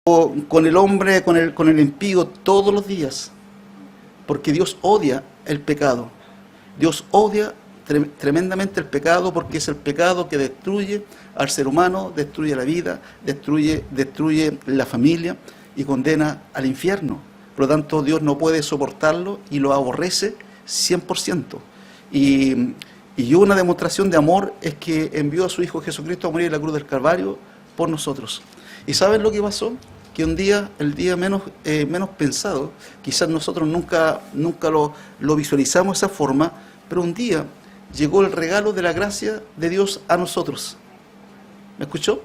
con el hombre, con el impío todos los días, porque Dios odia el pecado. Dios odia tremendamente el pecado, porque es el pecado que destruye al ser humano, destruye la vida, destruye la familia y condena al infierno. Por lo tanto, Dios no puede soportarlo y lo aborrece 100%. Y, y una demostración de amor es que envió a su Hijo Jesucristo a morir en la cruz del Calvario por nosotros. ¿Y saben lo que pasó? Que un día, el día menos pensado, quizás nosotros nunca lo visualizamos de esa forma, pero un día llegó el regalo de la gracia de Dios a nosotros. ¿Me escuchó?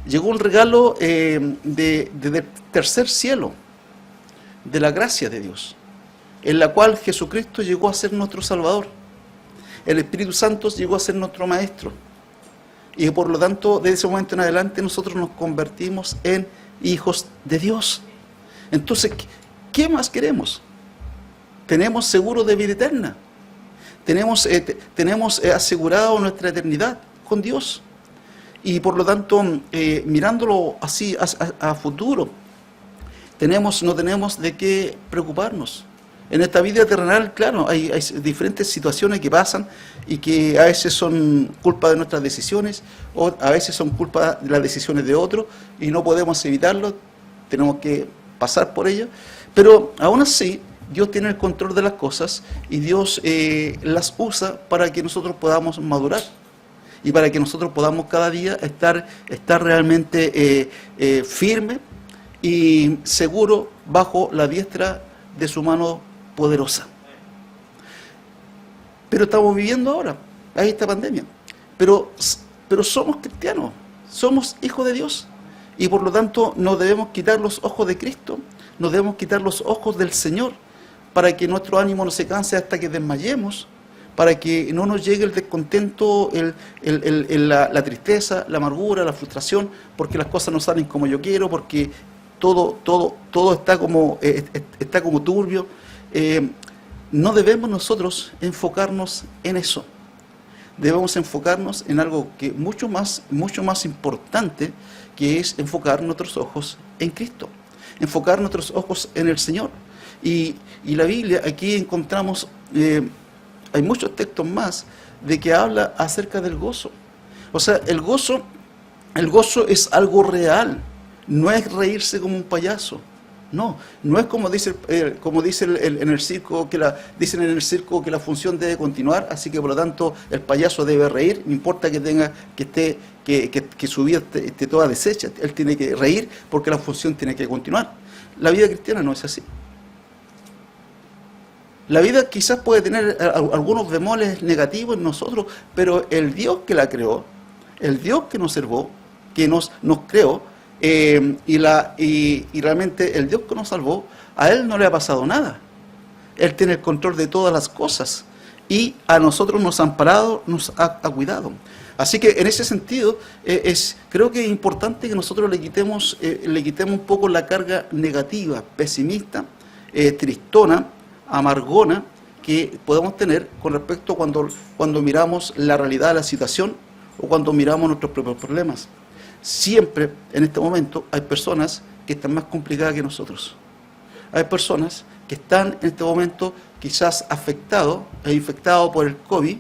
Llegó un regalo del tercer cielo, de la gracia de Dios, en la cual Jesucristo llegó a ser nuestro Salvador. El Espíritu Santo llegó a ser nuestro Maestro. Y por lo tanto, desde ese momento en adelante, nosotros nos convertimos en hijos de Dios. Entonces, ¿qué más queremos? Tenemos seguro de vida eterna. Tenemos asegurado nuestra eternidad con Dios. Y por lo tanto, mirándolo así a futuro, no tenemos de qué preocuparnos. En esta vida terrenal, claro, hay diferentes situaciones que pasan y que a veces son culpa de nuestras decisiones o a veces son culpa de las decisiones de otros y no podemos evitarlo, tenemos que pasar por ello. Pero aún así, Dios tiene el control de las cosas y Dios las usa para que nosotros podamos madurar y para que nosotros podamos cada día estar realmente firme y seguro bajo la diestra de su mano poderosa. Pero estamos viviendo ahora, hay esta pandemia. Pero somos cristianos, somos hijos de Dios. Y por lo tanto no debemos quitar los ojos de Cristo, no debemos quitar los ojos del Señor, para que nuestro ánimo no se canse hasta que desmayemos, para que no nos llegue el descontento, la tristeza, la amargura, la frustración, porque las cosas no salen como yo quiero, porque todo está como turbio. No debemos nosotros enfocarnos en eso. Debemos enfocarnos en algo que mucho más importante, que es enfocar nuestros ojos en Cristo, enfocar nuestros ojos en el Señor. Y la Biblia, aquí encontramos, hay muchos textos más de que habla acerca del gozo. O sea, el gozo es algo real, no es reírse como un payaso. No es como dice en el circo, dicen en el circo que la función debe continuar, así que por lo tanto el payaso debe reír, no importa que su vida esté toda deshecha, él tiene que reír porque la función tiene que continuar. La vida cristiana no es así. La vida quizás puede tener algunos bemoles negativos en nosotros, pero el Dios que la creó, el Dios que nos salvó, que nos creó, y realmente el Dios que nos salvó, a Él no le ha pasado nada. Él tiene el control de todas las cosas y a nosotros nos ha amparado, nos ha cuidado. Así que en ese sentido, creo que es importante que nosotros le quitemos un poco la carga negativa, pesimista, tristona, amargona que podemos tener con respecto cuando miramos la realidad de la situación o cuando miramos nuestros propios problemas. Siempre, en este momento, hay personas que están más complicadas que nosotros. Hay personas que están en este momento quizás afectados e infectados por el COVID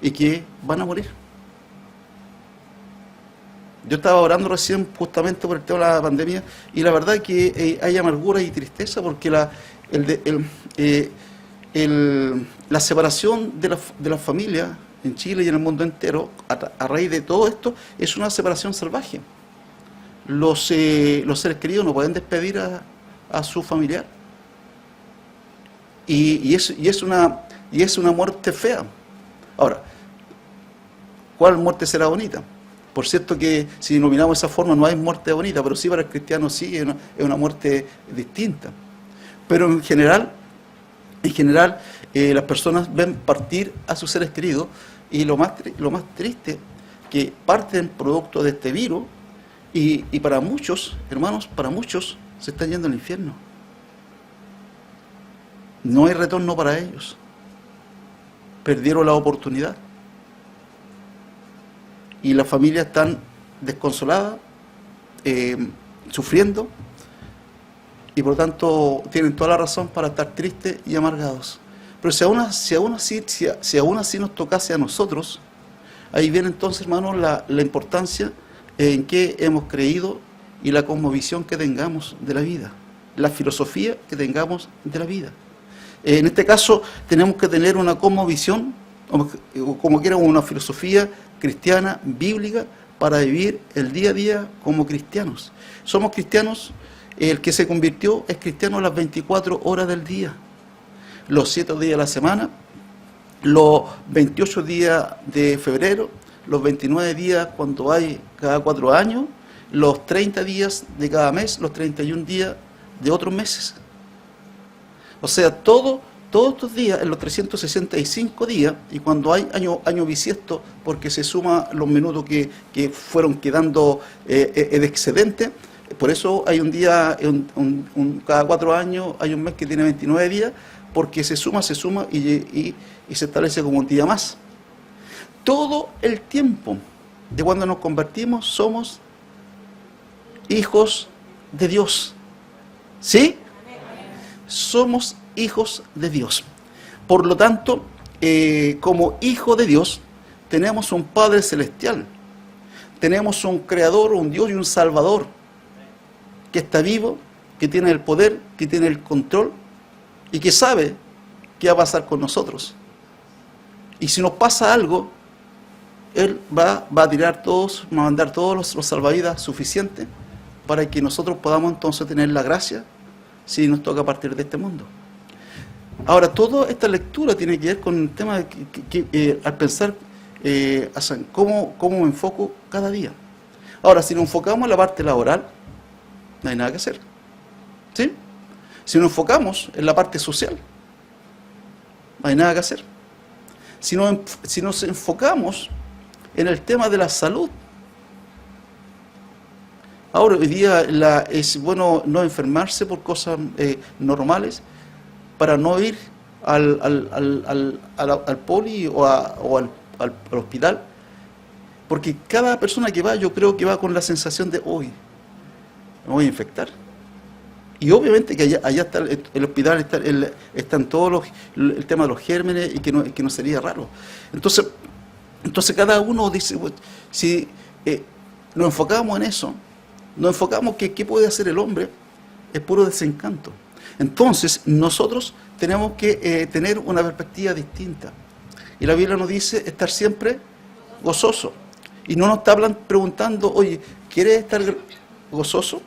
y que van a morir. Yo estaba orando recién justamente por el tema de la pandemia y la verdad es que hay amargura y tristeza porque la separación de la familia en Chile y en el mundo entero, a raíz de todo esto, es una separación salvaje. Los seres queridos no pueden despedir a su familiar. Y es una muerte fea. Ahora, ¿cuál muerte será bonita? Por cierto que si lo miramos de esa forma no hay muerte bonita, pero sí para el cristiano sí es una muerte distinta. Pero en general las personas ven partir a sus seres queridos y lo más triste que parten producto de este virus y para muchos, hermanos, para muchos se están yendo al infierno. No hay retorno para ellos. Perdieron la oportunidad. Y las familias están desconsoladas, sufriendo, y por lo tanto tienen toda la razón para estar tristes y amargados. Pero si aún así nos tocase a nosotros, ahí viene entonces, hermanos, la importancia en que hemos creído y la cosmovisión que tengamos de la vida, la filosofía que tengamos de la vida. En este caso tenemos que tener una cosmovisión, como quiera, una filosofía cristiana, bíblica, para vivir el día a día como cristianos. Somos cristianos, el que se convirtió es cristiano las 24 horas del día, los 7 días de la semana, los 28 días de febrero, los 29 días cuando hay cada 4 años, los 30 días de cada mes, los 31 días de otros meses. O sea, todos estos días, en los 365 días, y cuando hay año bisiesto, porque se suma los minutos que fueron quedando de excedente, por eso hay un día, cada 4 años hay un mes que tiene 29 días, porque se suma y se establece como un día más. Todo el tiempo de cuando nos convertimos somos hijos de Dios. ¿Sí? Somos hijos de Dios. Por lo tanto, como hijo de Dios, tenemos un Padre Celestial. Tenemos un Creador, un Dios y un Salvador, que está vivo, que tiene el poder, que tiene el control y que sabe qué va a pasar con nosotros. Y si nos pasa algo, Él va a tirar todos, va a mandar todos los salvavidas suficientes para que nosotros podamos entonces tener la gracia si nos toca partir de este mundo. Ahora, toda esta lectura tiene que ver con el tema de al pensar cómo me enfoco cada día. Ahora, si nos enfocamos en la parte laboral, no hay nada que hacer. ¿Sí? Si nos enfocamos en la parte social, no hay nada que hacer. Si nos enfocamos en el tema de la salud, ahora hoy día es bueno no enfermarse por cosas normales para no ir al poli o al hospital, porque cada persona que va, yo creo que va con la sensación de hoy me voy a infectar. Y obviamente que allá está el hospital, están todos el tema de los gérmenes y que no sería raro. Entonces cada uno dice, si nos enfocamos en eso, nos enfocamos que qué puede hacer el hombre, es puro desencanto. Entonces nosotros tenemos que tener una perspectiva distinta. Y la Biblia nos dice estar siempre gozoso. Y no nos está preguntando, oye, ¿quieres estar gozoso?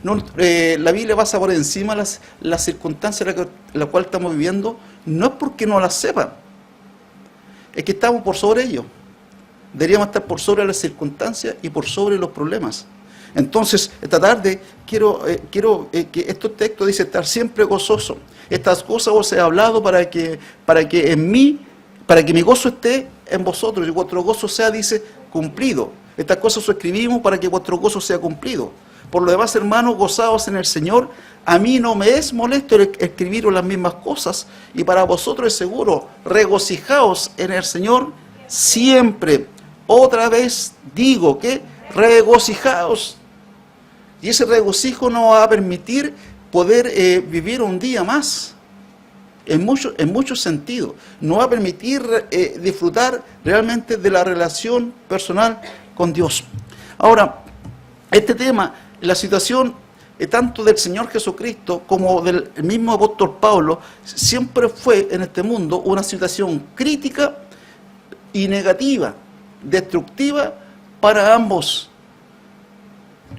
No, la Biblia pasa por encima las circunstancias en la cual estamos viviendo, no es porque no las sepan, es que estamos por sobre ello. Deberíamos estar por sobre las circunstancias y por sobre los problemas. Entonces, esta tarde quiero que estos textos dicen estar siempre gozoso. Estas cosas os he hablado para que mi gozo esté en vosotros y vuestro gozo sea, dice, cumplido. Estas cosas os escribimos para que vuestro gozo sea cumplido. Por lo demás, hermanos, gozaos en el Señor. A mí no me es molesto escribiros las mismas cosas, y para vosotros es seguro. Regocijaos en el Señor siempre. Otra vez digo que regocijaos. Y ese regocijo nos va a permitir poder vivir un día más. En muchos sentidos. Nos va a permitir disfrutar realmente de la relación personal con Dios. Ahora, este tema, la situación tanto del Señor Jesucristo como del mismo apóstol Pablo, siempre fue en este mundo una situación crítica y negativa, destructiva para ambos.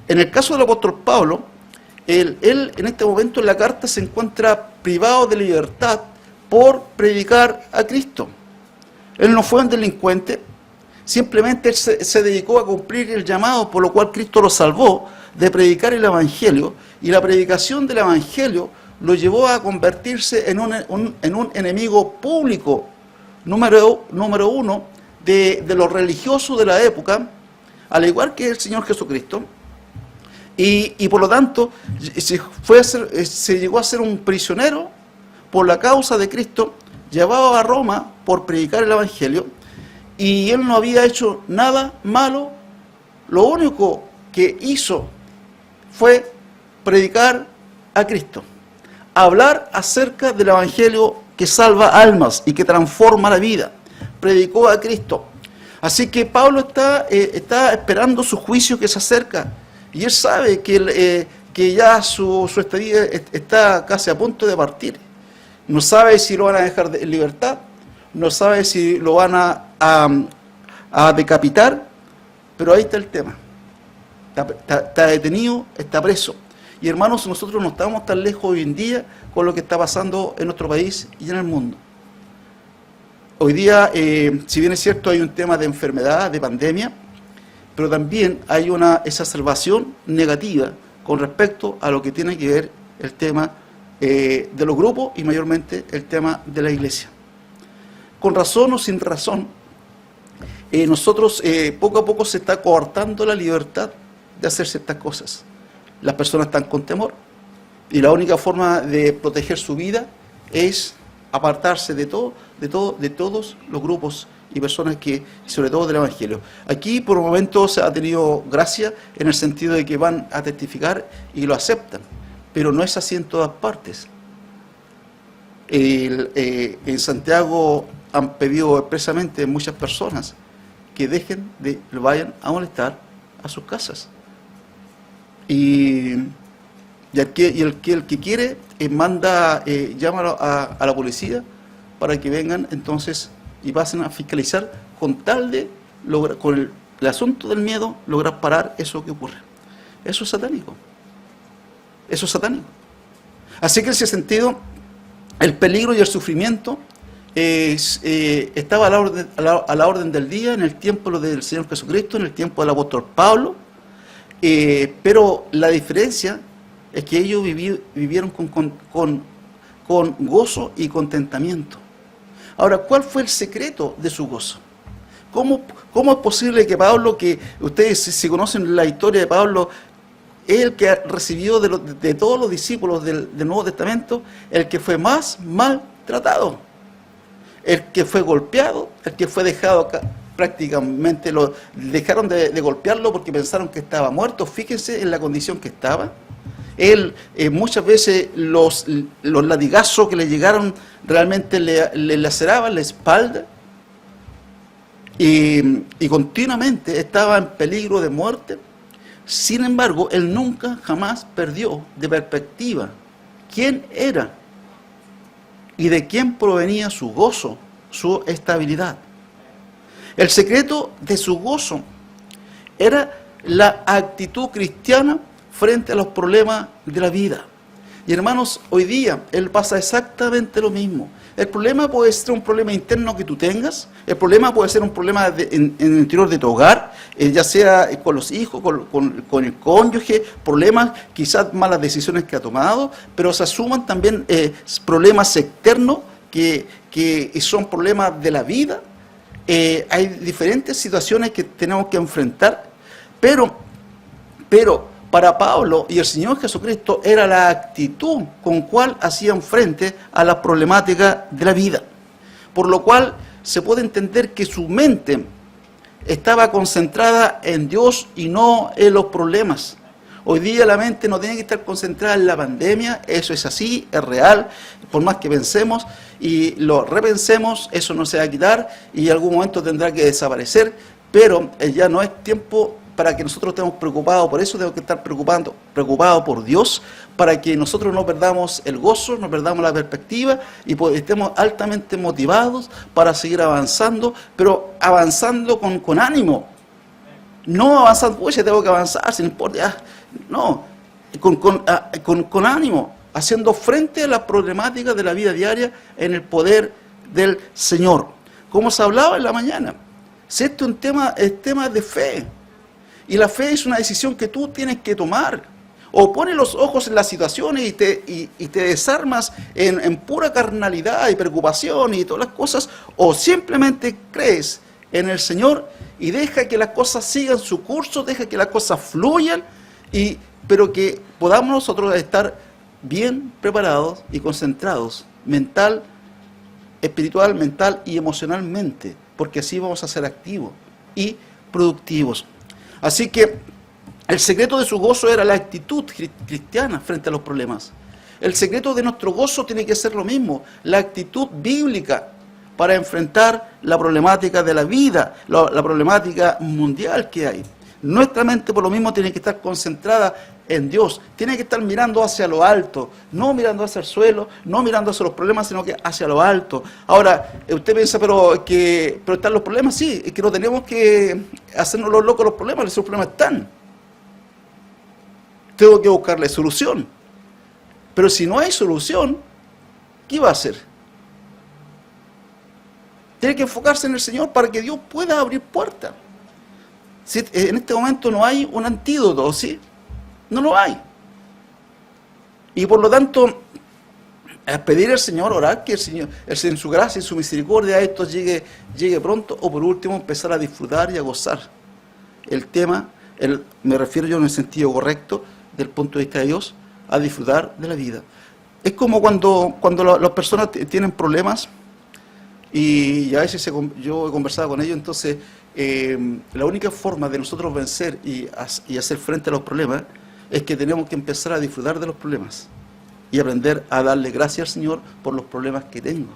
En el caso del apóstol Pablo, él en este momento en la carta se encuentra privado de libertad por predicar a Cristo. Él no fue un delincuente, simplemente él se dedicó a cumplir el llamado por lo cual Cristo lo salvó, de predicar el Evangelio, y la predicación del Evangelio lo llevó a convertirse en un enemigo público, número uno, de los religiosos de la época, al igual que el Señor Jesucristo, y por lo tanto se llegó a ser un prisionero por la causa de Cristo, llevado a Roma por predicar el Evangelio, y él no había hecho nada malo. Lo único que hizo fue predicar a Cristo, hablar acerca del Evangelio que salva almas y que transforma la vida. Predicó a Cristo. Así que Pablo está esperando su juicio que se acerca, y él sabe que ya su estadía está casi a punto de partir. No sabe si lo van a dejar en libertad, no sabe si lo van a decapitar, pero ahí está el tema. Está detenido, está preso. Y hermanos, nosotros no estamos tan lejos hoy en día con lo que está pasando en nuestro país y en el mundo. Hoy día, si bien es cierto, hay un tema de enfermedad, de pandemia, pero también hay una exacerbación negativa con respecto a lo que tiene que ver el tema de los grupos y mayormente el tema de la iglesia. Con razón o sin razón, nosotros poco a poco se está coartando la libertad de hacer ciertas cosas. Las personas están con temor y la única forma de proteger su vida es apartarse de todos los grupos y personas que, sobre todo del Evangelio. Aquí por momentos se ha tenido gracia en el sentido de que van a testificar y lo aceptan, pero no es así en todas partes. En Santiago han pedido expresamente muchas personas que vayan a molestar a sus casas. Y el que quiere llama a la policía para que vengan entonces y pasen a fiscalizar con tal de lograr, con el asunto del miedo, lograr parar eso que ocurre. Eso es satánico. Eso es satánico. Así que en ese sentido, el peligro y el sufrimiento estaba a la orden del día en el tiempo del Señor Jesucristo, en el tiempo del apóstol Pablo, pero la diferencia es que ellos vivieron con gozo y contentamiento. Ahora, ¿cuál fue el secreto de su gozo? ¿Cómo es posible que Pablo, que ustedes si conocen la historia de Pablo, es el que recibió de todos los discípulos del Nuevo Testamento, el que fue más maltratado, el que fue golpeado, el que fue dejado acá? Prácticamente dejaron de golpearlo porque pensaron que estaba muerto. Fíjense en la condición que estaba. Él muchas veces los latigazos que le llegaron realmente le laceraban la espalda y continuamente estaba en peligro de muerte. Sin embargo, él nunca jamás perdió de perspectiva quién era y de quién provenía su gozo, su estabilidad. El secreto de su gozo era la actitud cristiana frente a los problemas de la vida. Y hermanos, hoy día él pasa exactamente lo mismo. El problema puede ser un problema interno que tú tengas, el problema puede ser un problema en el interior de tu hogar, ya sea con los hijos, con el cónyuge, problemas, quizás malas decisiones que ha tomado, pero se asuman también problemas externos que son problemas de la vida. Hay diferentes situaciones que tenemos que enfrentar, pero para Pablo y el Señor Jesucristo era la actitud con cual hacían frente a las problemáticas de la vida. Por lo cual se puede entender que su mente estaba concentrada en Dios y no en los problemas. Hoy día la mente no tiene que estar concentrada en la pandemia, eso es así, es real, por más que pensemos y lo repensemos, eso no se va a quitar y en algún momento tendrá que desaparecer, pero ya no es tiempo para que nosotros estemos preocupados, por eso tengo que estar preocupado por Dios, para que nosotros no perdamos el gozo, no perdamos la perspectiva y estemos altamente motivados para seguir avanzando, pero avanzando con ánimo. No avanzando, oye, tengo que avanzar, sin importa, no, con ánimo, haciendo frente a las problemáticas de la vida diaria en el poder del Señor. Como se hablaba en la mañana, si este es tema de fe, y la fe es una decisión que tú tienes que tomar. O pones los ojos en las situaciones y te desarmas en pura carnalidad y preocupación y todas las cosas, o simplemente crees en el Señor y deja que las cosas sigan su curso, deja que las cosas fluyan, pero que podamos nosotros estar bien preparados y concentrados, espiritual, mental y emocionalmente, porque así vamos a ser activos y productivos. Así que El secreto de su gozo era la actitud cristiana frente a los problemas. El secreto de nuestro gozo tiene que ser lo mismo, la actitud bíblica para enfrentar la problemática de la vida, la problemática mundial que hay. Nuestra mente por lo mismo tiene que estar concentrada en Dios, tiene que estar mirando hacia lo alto, no mirando hacia el suelo, no mirando hacia los problemas, sino que hacia lo alto. Ahora, usted piensa, pero están los problemas, sí, es que no tenemos que hacernos los locos los problemas, esos problemas están. Tengo que buscarle solución. Pero si no hay solución, ¿qué va a hacer? Tiene que enfocarse en el Señor para que Dios pueda abrir puertas. Si en este momento no hay un antídoto, ¿sí? No lo hay. Y por lo tanto, pedir al Señor, orar que el Señor, en su gracia y su misericordia, esto llegue pronto, o por último, empezar a disfrutar y a gozar. El tema, me refiero yo en el sentido correcto, del punto de vista de Dios, a disfrutar de la vida. Es como cuando las personas tienen problemas, y a veces yo he conversado con ellos, entonces la única forma de nosotros vencer y hacer frente a los problemas es que tenemos que empezar a disfrutar de los problemas y aprender a darle gracias al Señor por los problemas que tengo.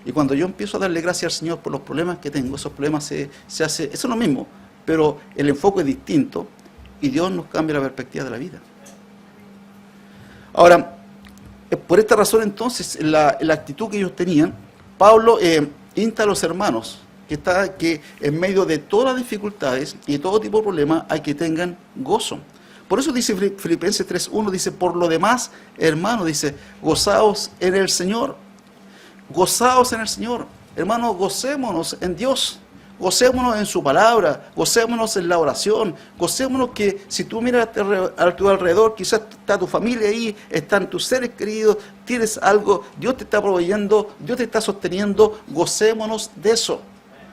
Y cuando yo empiezo a darle gracias al Señor por los problemas que tengo, esos problemas se hace, eso es lo mismo, pero el enfoque es distinto y Dios nos cambia la perspectiva de la vida. Ahora, por esta razón entonces, la actitud que ellos tenían, Pablo insta a los hermanos que en medio de todas las dificultades y de todo tipo de problemas hay que tengan gozo. Por eso dice Filipenses 3:1, dice, por lo demás, hermanos, dice, gozaos en el Señor. Gozaos en el Señor. Hermanos, gocémonos en Dios. Gocémonos en su palabra, gocémonos en la oración, gocémonos que si tú miras a tu alrededor, quizás está tu familia ahí, están tus seres queridos, tienes algo, Dios te está proveyendo, Dios te está sosteniendo, gocémonos de eso.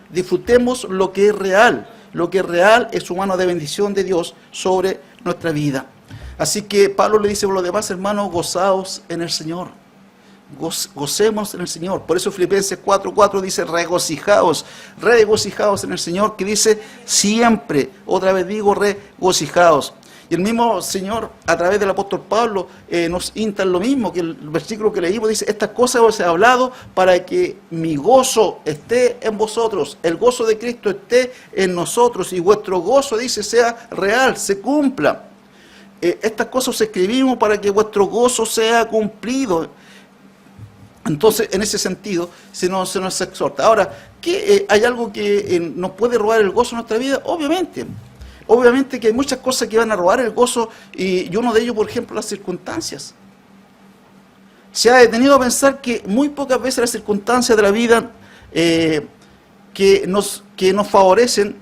Disfrutemos lo que es real es su mano de bendición de Dios sobre nuestra vida. Así que Pablo le dice por los demás, hermanos, gozaos en el Señor. Gocemos en el Señor. Por eso Filipenses 4:4 dice, regocijaos en el Señor, que dice siempre, otra vez digo, regocijaos. Y el mismo Señor, a través del apóstol Pablo, nos insta en lo mismo, que el versículo que leímos dice, estas cosas os he hablado para que mi gozo esté en vosotros, el gozo de Cristo esté en nosotros, y vuestro gozo, dice, sea real, se cumpla. Estas cosas os escribimos para que vuestro gozo sea cumplido. Entonces, en ese sentido, se nos exhorta. Ahora, ¿hay algo que nos puede robar el gozo en nuestra vida? Obviamente que hay muchas cosas que van a robar el gozo, y uno de ellos, por ejemplo, las circunstancias. Se ha detenido a pensar que muy pocas veces las circunstancias de la vida que nos favorecen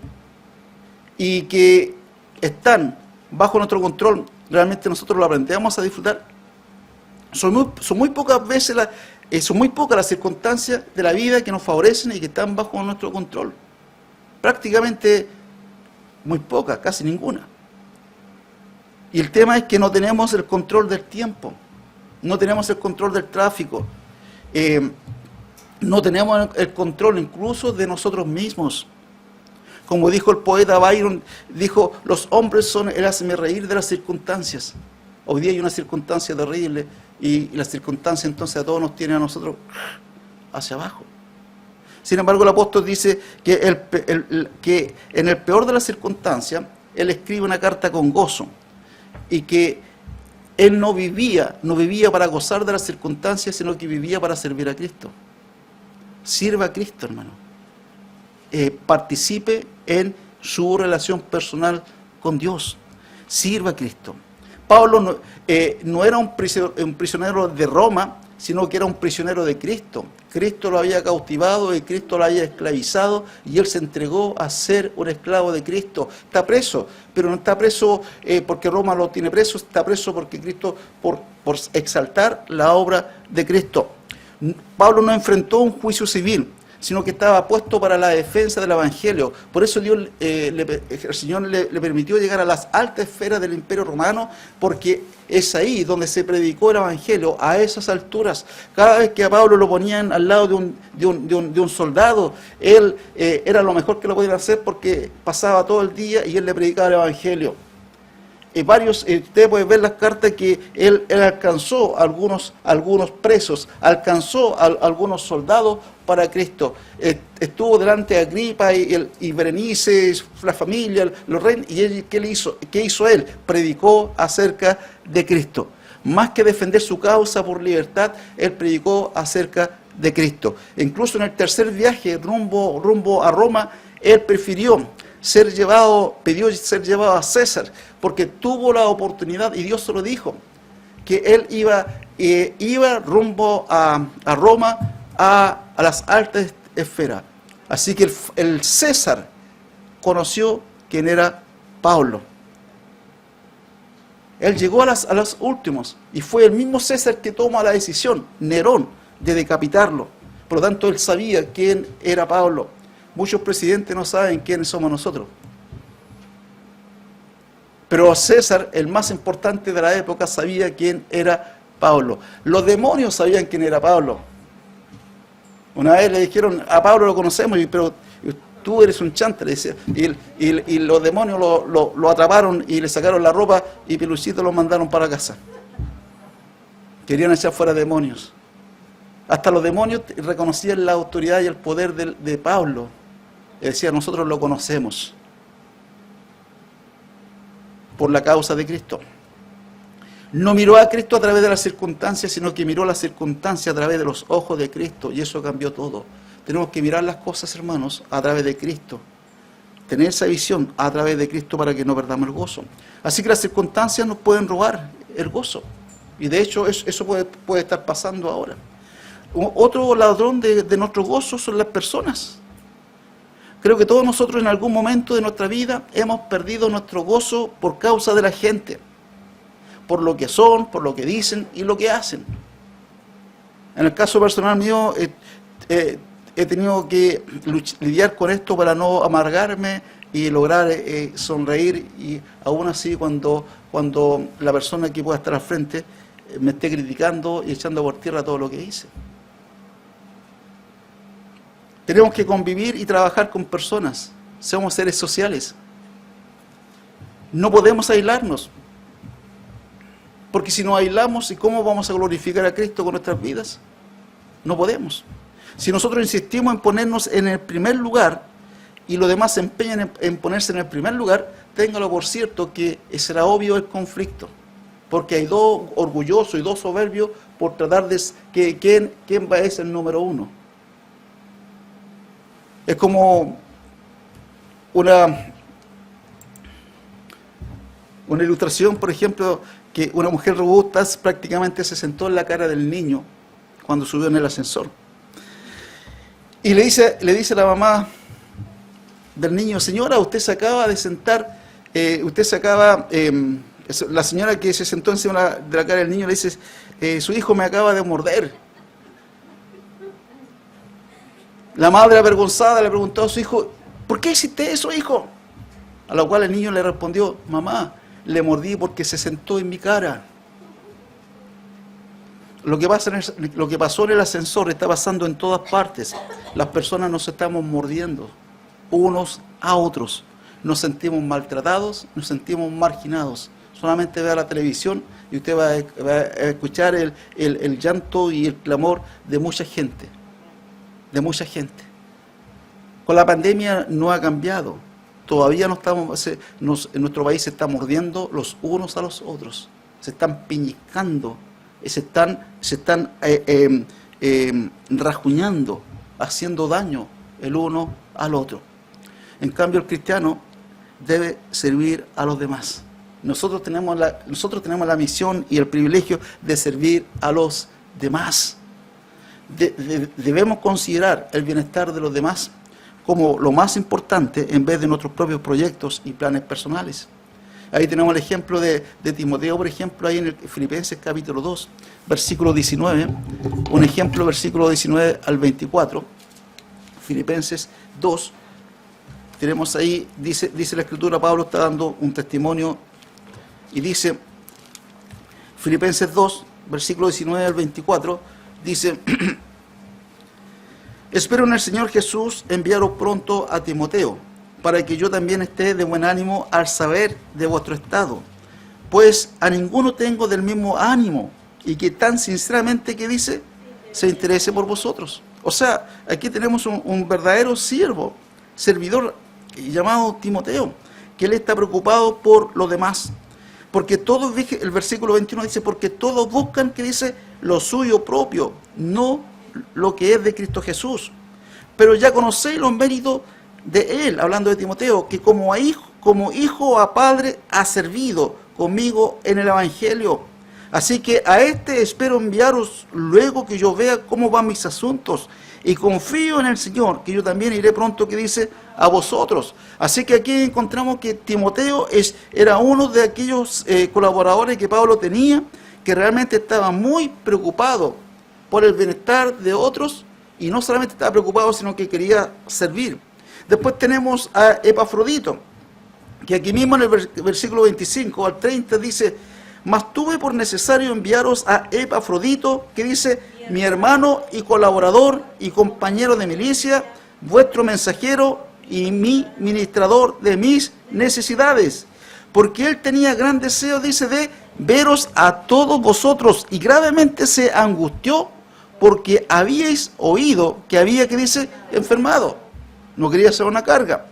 y que están bajo nuestro control, realmente nosotros lo aprendemos a disfrutar. Son muy pocas veces son muy pocas las circunstancias de la vida que nos favorecen y que están bajo nuestro control. Prácticamente muy pocas, casi ninguna. Y el tema es que no tenemos el control del tiempo, no tenemos el control del tráfico, no tenemos el control incluso de nosotros mismos. Como dijo el poeta Byron, dijo, los hombres son el hazmerreír de las circunstancias. Hoy día hay una circunstancia terrible y la circunstancia entonces a todos nos tiene a nosotros hacia abajo. Sin embargo, el apóstol dice que en el peor de las circunstancias, él escribe una carta con gozo y que él no vivía para gozar de las circunstancias, sino que vivía para servir a Cristo. Sirva a Cristo, hermano. Participe en su relación personal con Dios. Sirva a Cristo. Pablo no era un prisionero de Roma, sino que era un prisionero de Cristo. Cristo lo había cautivado y Cristo lo había esclavizado y él se entregó a ser un esclavo de Cristo. Está preso, pero no está preso porque Roma lo tiene preso, está preso porque Cristo, por exaltar la obra de Cristo. Pablo no enfrentó un juicio civil, sino que estaba puesto para la defensa del Evangelio. Por eso el Señor le permitió llegar a las altas esferas del Imperio Romano, porque es ahí donde se predicó el Evangelio, a esas alturas. Cada vez que a Pablo lo ponían al lado de un soldado, él era lo mejor que lo podían hacer porque pasaba todo el día y él le predicaba el Evangelio. usted puede ver las cartas que él alcanzó algunos presos, alcanzó algunos soldados para Cristo. Estuvo delante de Agripa y Berenice, la familia, los reyes, y ¿qué hizo él? Predicó acerca de Cristo. Más que defender su causa por libertad, él predicó acerca de Cristo. Incluso en el tercer viaje rumbo a Roma, él pidió ser llevado a César, porque tuvo la oportunidad, y Dios se lo dijo, que él iba rumbo a Roma, a las altas esferas. Así que el César conoció quién era Pablo. Él llegó a los últimos, y fue el mismo César que toma la decisión, Nerón, de decapitarlo. Por lo tanto, él sabía quién era Pablo. Muchos presidentes no saben quiénes somos nosotros. Pero César, el más importante de la época, sabía quién era Pablo. Los demonios sabían quién era Pablo. Una vez le dijeron, a Pablo lo conocemos, pero tú eres un chanta, le decía. Y los demonios lo atraparon y le sacaron la ropa y pelucito lo mandaron para casa. Querían echar fuera demonios. Hasta los demonios reconocían la autoridad y el poder de Pablo. Y decían, nosotros lo conocemos por la causa de Cristo. No miró a Cristo a través de las circunstancias, sino que miró las circunstancias a través de los ojos de Cristo, y eso cambió todo. Tenemos que mirar las cosas, hermanos, a través de Cristo. Tener esa visión a través de Cristo para que no perdamos el gozo. Así que las circunstancias nos pueden robar el gozo. Y de hecho eso puede estar pasando ahora. Otro ladrón de nuestro gozo son las personas. Creo que todos nosotros en algún momento de nuestra vida hemos perdido nuestro gozo por causa de la gente. Por lo que son, por lo que dicen y lo que hacen. En el caso personal mío, he tenido que lidiar con esto para no amargarme y lograr sonreír, y aún así cuando la persona que pueda estar al frente me esté criticando y echando por tierra todo lo que hice. Tenemos que convivir y trabajar con personas. Somos seres sociales. No podemos aislarnos. Porque si nos aislamos, ¿y cómo vamos a glorificar a Cristo con nuestras vidas? No podemos. Si nosotros insistimos en ponernos en el primer lugar y los demás se empeñan en ponerse en el primer lugar, téngalo por cierto que será obvio el conflicto. Porque hay dos orgullosos y dos soberbios por tratar de quién va a ser el número uno. Es como una ilustración, por ejemplo, que una mujer robusta prácticamente se sentó en la cara del niño cuando subió en el ascensor. Y le dice a la mamá del niño, señora, usted se acaba de sentar, la señora que se sentó encima de la cara del niño le dice, su hijo me acaba de morder. La madre avergonzada le preguntó a su hijo, ¿por qué hiciste eso, hijo? A lo cual el niño le respondió, mamá, le mordí porque se sentó en mi cara. Lo que pasó en el ascensor está pasando en todas partes. Las personas nos estamos mordiendo unos a otros. Nos sentimos maltratados, nos sentimos marginados. Solamente vea la televisión y usted va a escuchar el llanto y el clamor de mucha gente. De mucha gente. Con la pandemia no ha cambiado. Todavía en nuestro país se están mordiendo los unos a los otros. Se están piñiscando. Se están rajuñando, haciendo daño el uno al otro. En cambio, el cristiano debe servir a los demás. Nosotros tenemos la misión y el privilegio de servir a los demás. Debemos considerar el bienestar de los demás como lo más importante en vez de nuestros propios proyectos y planes personales. Ahí tenemos el ejemplo de Timoteo, por ejemplo, ahí en el Filipenses capítulo 2, versículo 19, un ejemplo, versículo 19 al 24, Filipenses 2, tenemos ahí, dice la Escritura, Pablo está dando un testimonio y dice, Filipenses 2, versículo 19 al 24, dice, espero en el Señor Jesús enviaros pronto a Timoteo, para que yo también esté de buen ánimo al saber de vuestro estado, pues a ninguno tengo del mismo ánimo, y que tan sinceramente, que dice, se interese por vosotros. O sea, aquí tenemos un verdadero servidor llamado Timoteo, que él está preocupado por los demás. Porque todos, el versículo 21 dice, porque todos buscan, que dice, lo suyo propio, no lo que es de Cristo Jesús. Pero ya conocéis los méritos de él, hablando de Timoteo, que como hijo a padre ha servido conmigo en el Evangelio. Así que a este espero enviaros luego que yo vea cómo van mis asuntos, y confío en el Señor, que yo también iré pronto, que dice, a vosotros. Así que aquí encontramos que Timoteo era uno de aquellos colaboradores que Pablo tenía, que realmente estaba muy preocupado por el bienestar de otros, y no solamente estaba preocupado, sino que quería servir. Después tenemos a Epafrodito, que aquí mismo en el versículo 25 al 30 dice, mas tuve por necesario enviaros a Epafrodito, que dice, mi hermano y colaborador y compañero de milicia, vuestro mensajero y mi ministrador de mis necesidades, porque él tenía gran deseo, dice, de veros a todos vosotros, y gravemente se angustió, porque habíais oído que había, que dice, enfermado. No quería ser una carga.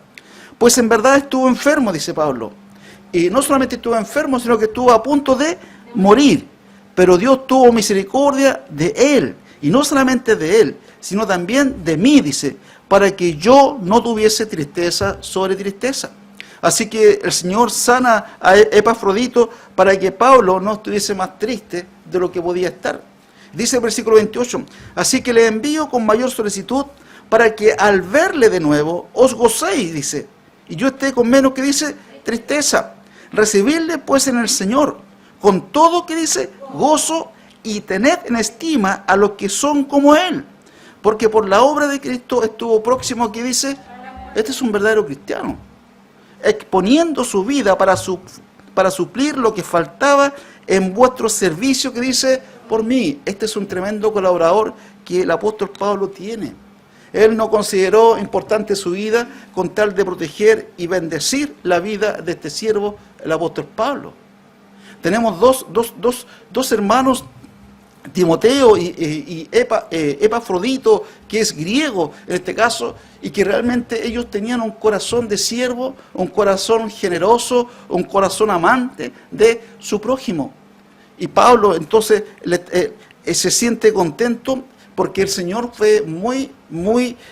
Pues en verdad estuvo enfermo, dice Pablo. Y no solamente estuvo enfermo, sino que estuvo a punto de morir. Pero Dios tuvo misericordia de él. Y no solamente de él, sino también de mí, dice, para que yo no tuviese tristeza sobre tristeza. Así que el Señor sana a Epafrodito para que Pablo no estuviese más triste de lo que podía estar. Dice el versículo 28, así que le envío con mayor solicitud para que al verle de nuevo os gocéis, dice, y yo esté con menos, que dice, tristeza. Recibirle pues en el Señor, con todo, que dice, gozo, y tened en estima a los que son como Él, porque por la obra de Cristo estuvo próximo, que dice, este es un verdadero cristiano, exponiendo su vida para suplir lo que faltaba en vuestro servicio, que dice, por mí. Este es un tremendo colaborador que el apóstol Pablo tiene. Él no consideró importante su vida con tal de proteger y bendecir la vida de este siervo, el apóstol Pablo. Tenemos dos hermanos, Timoteo y Epafrodito, que es griego en este caso, y que realmente ellos tenían un corazón de siervo, un corazón generoso, un corazón amante de su prójimo. Y Pablo entonces se siente contento porque el Señor fue muy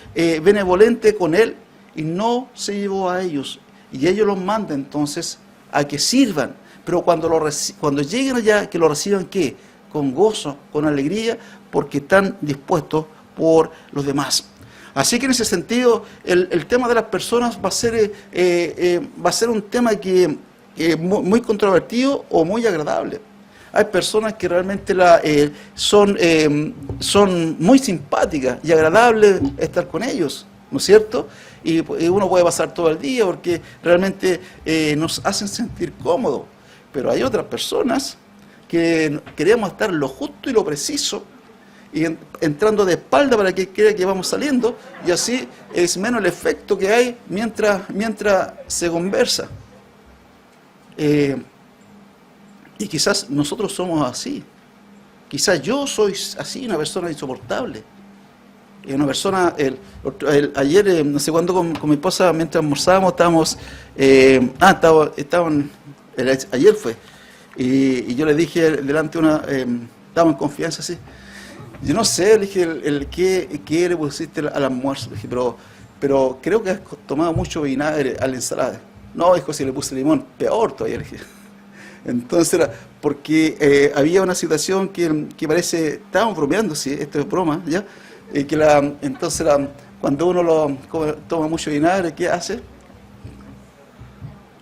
benevolente con él y no se llevó a ellos. Y ellos los manda entonces a que sirvan, pero cuando lleguen allá, que lo reciban, ¿qué? Con gozo, con alegría, porque están dispuestos por los demás. Así que en ese sentido, el tema de las personas va a ser un tema que muy controvertido o muy agradable. Hay personas que realmente son muy simpáticas y agradables estar con ellos, ¿no es cierto? Y uno puede pasar todo el día porque realmente nos hacen sentir cómodos. Pero hay otras personas que queremos estar lo justo y lo preciso, y entrando de espalda para que crea que vamos saliendo, y así es menos el efecto que hay mientras se conversa. Y quizás nosotros somos así. Quizás yo soy así, una persona insoportable. Una persona, ayer, no sé cuándo, con mi esposa, mientras almorzábamos, ayer fue, y yo le dije delante estábamos en confianza así. Yo no sé, le dije, ¿qué le pusiste al almuerzo? Le dije, pero creo que has tomado mucho vinagre a la ensalada. No, dijo, si le puse limón, peor todavía, le dije. Entonces porque había una situación que parece, estábamos bromeando, sí, esto es broma, ¿ya? Entonces cuando uno toma mucho vinagre, ¿qué hace?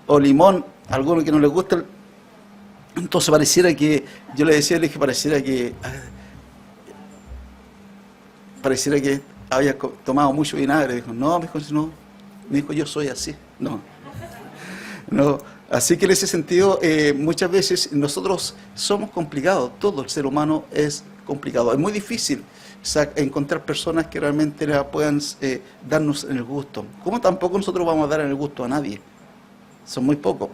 O limón, a alguno que no le gusta, entonces pareciera que, yo le dije, pareciera que había tomado mucho vinagre. Dijo, no, me dijo, yo soy así, no. Así que en ese sentido, muchas veces nosotros somos complicados, todo el ser humano es complicado, es muy difícil encontrar personas que realmente puedan darnos en el gusto, como tampoco nosotros vamos a dar en el gusto a nadie, son muy pocos.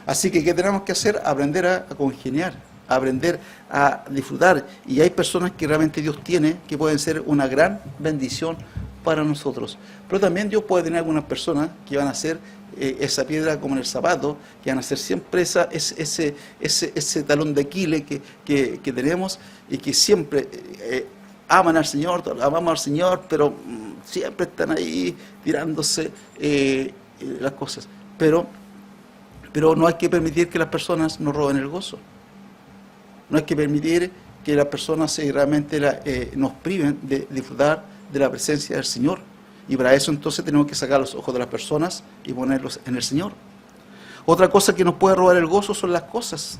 Así que, ¿qué tenemos que hacer? Aprender a congeniar, a aprender a disfrutar. Y hay personas que realmente Dios tiene que pueden ser una gran bendición para nosotros. Pero también Dios puede tener algunas personas que van a ser esa piedra como en el zapato, que van a ser siempre ese talón de Aquiles que tenemos y que siempre aman al Señor, amamos al Señor, pero siempre están ahí tirándose las cosas. Pero no hay que permitir que las personas nos roben el gozo. No hay que permitir que las personas realmente nos priven de disfrutar de la presencia del Señor. Y para eso entonces tenemos que sacar los ojos de las personas y ponerlos en el Señor. Otra cosa que nos puede robar el gozo son las cosas.